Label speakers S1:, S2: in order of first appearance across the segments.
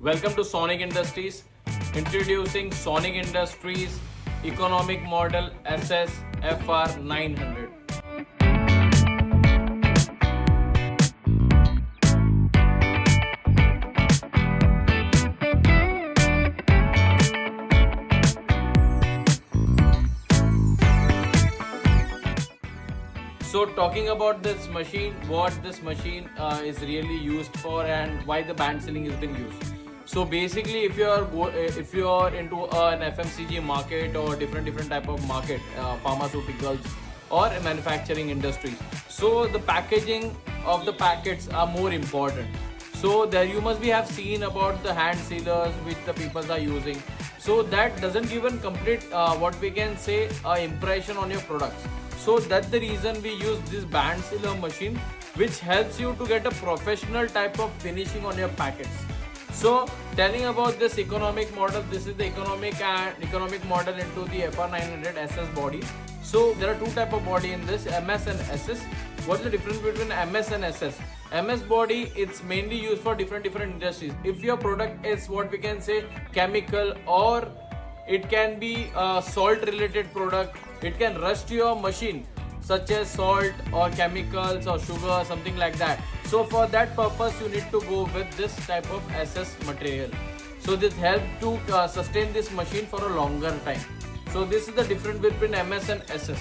S1: Welcome to Sonic Industries. Introducing Sonic Industries Economic Model SS FR 900. So talking about this machine, what this machine is really used for, and why the band sealing has been used. So basically, if you are into an FMCG market or different type of market, pharmaceuticals or manufacturing industries, so the packaging of the packets are more important. So there you must be have seen about the hand sealers which the people are using. So that doesn't give a complete what we can say impression on your products. So that's the reason we use this band sealer machine, which helps you to get a professional type of finishing on your packets. So telling about this economic model, this is the economic model into the FR900 SS body. So there are two type of body in this, MS and SS. What's the difference between MS and SS? MS body, it's mainly used for different industries. If your product is what we can say chemical, or it can be a salt related product, it can rust your machine such as salt or chemicals or sugar, something like that. So for that purpose you need to go with this type of SS material. So this helps to sustain this machine for a longer time. So this is the difference between MS and SS.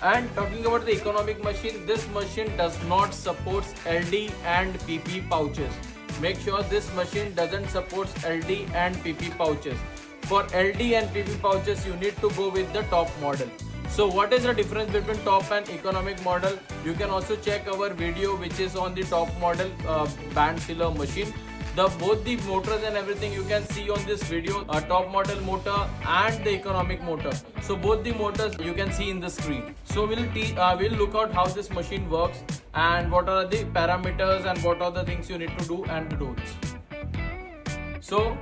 S1: And talking about the economic machine, this machine does not support LD and PP pouches. Make sure this machine doesn't support LD and PP pouches. For LD and PP pouches, you need to go with the top model. So what is the difference between top and economic model? You can also check our video which is on the top model band sealer machine. Both the motors and everything you can see on this video, top model motor and the economic motor. So both the motors you can see in the screen. So we'll look out how this machine works and what are the parameters and what are the things you need to do and the don'ts. So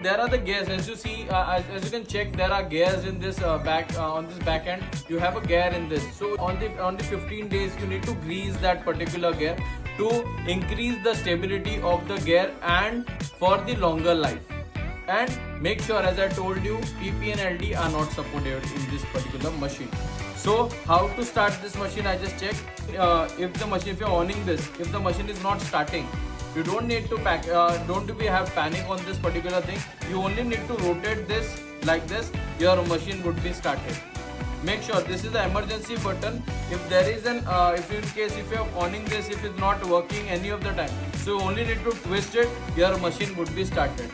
S1: there are the gears, as you see, as you can check, there are gears in this on this back end. You have a gear in this. So on the 15 days you need to grease that particular gear to increase the stability of the gear and for the longer life. And make sure, as I told you, PP and LD are not supported in this particular machine. So how to start this machine? I just checked. If you're owning this, if the machine is not starting, you don't need to have panic on this particular thing. You only need to rotate this like this. Your machine would be started. Make sure this is the emergency button. If there is if you're owning this, if it's not working any of the time, so you only need to twist it. Your machine would be started.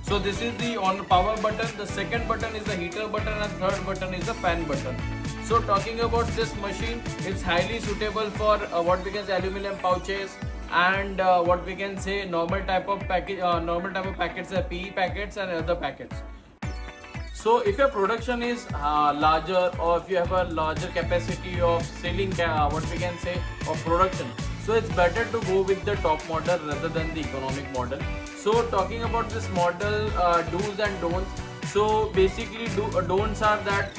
S1: So this is the on power button. The second button is the heater button, and third button is the fan button. So talking about this machine, it's highly suitable for what we can say aluminum pouches and what we can say normal type of packets, PE packets and other packets. So if your production is larger, or if you have a larger capacity of selling what we can say of production, so it's better to go with the top model rather than the economic model. So talking about this model, do's and don'ts. So basically don'ts are that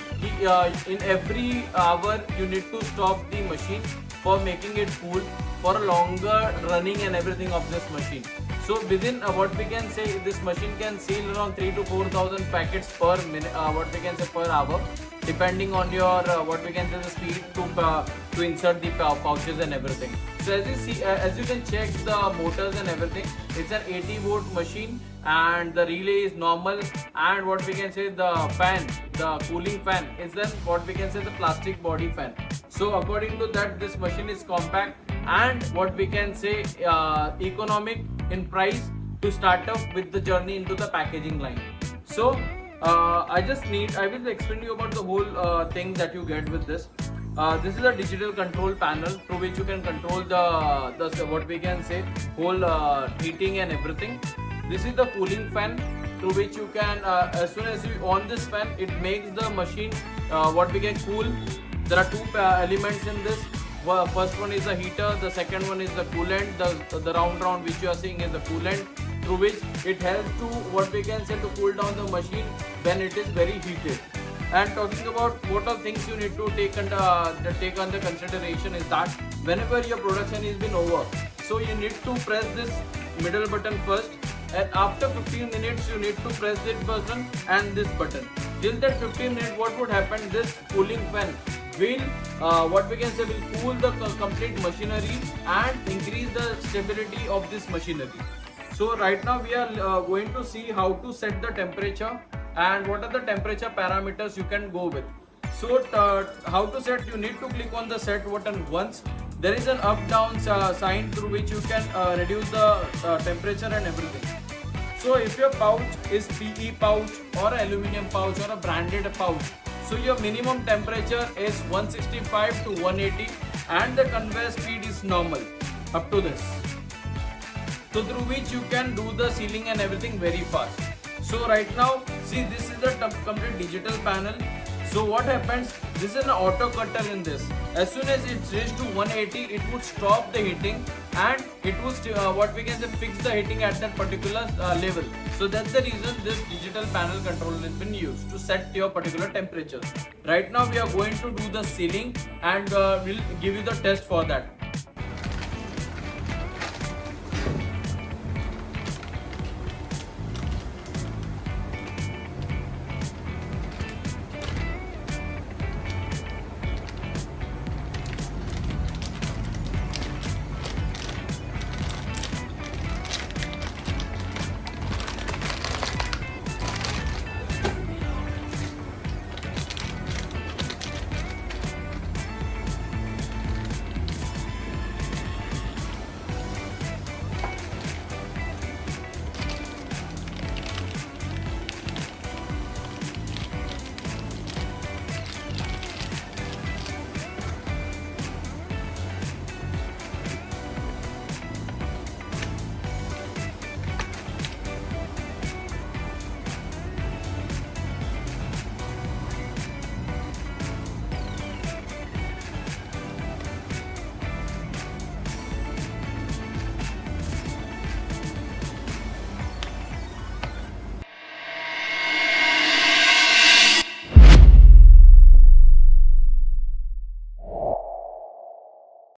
S1: in every hour you need to stop the machine for making it cool for a longer running and everything of this machine. So within what we can say, this machine can seal around 3 to 4,000 packets per minute, what we can say per hour, depending on your what we can say the speed to insert the pouches and everything. So as you see, as you can check the motors and everything, it's an 80-volt machine and the relay is normal, and what we can say the fan, the cooling fan is then what we can say the plastic body fan. So according to that, this machine is compact and what we can say economic in price to start up with the journey into the packaging line. So I will explain to you about the whole thing that you get with this. This is a digital control panel through which you can control the what we can say whole heating and everything. This is the cooling fan through which you can as soon as you on this fan, it makes the machine what we can cool. There are two elements in this. First one is the heater, the second one is the coolant. The round which you are seeing is the coolant, through which it helps to what we can say to cool down the machine when it is very heated. And talking about what are things you need to take under consideration is that whenever your production is been over, so you need to press this middle button first and after 15 minutes you need to press this button and this button. Till that 15 minutes, what would happen, this cooling fan will what we can say will cool the complete machinery and increase the stability of this machinery. So right now we are going to see how to set the temperature and what are the temperature parameters you can go with. So how to set, you need to click on the set button once. There is an up down sign through which you can reduce the temperature and everything. So if your pouch is PE pouch or aluminum pouch or a branded pouch, so your minimum temperature is 165 to 180 and the conveyor speed is normal up to this. So through which you can do the sealing and everything very fast. So right now, see, this is the complete digital panel. So what happens, this is an auto cutter in this. As soon as it's reached to 180, it would stop the heating and it would what we can say fix the heating at that particular level. So that's the reason this digital panel control has been used to set your particular temperature. Right now we are going to do the sealing and we'll give you the test for that.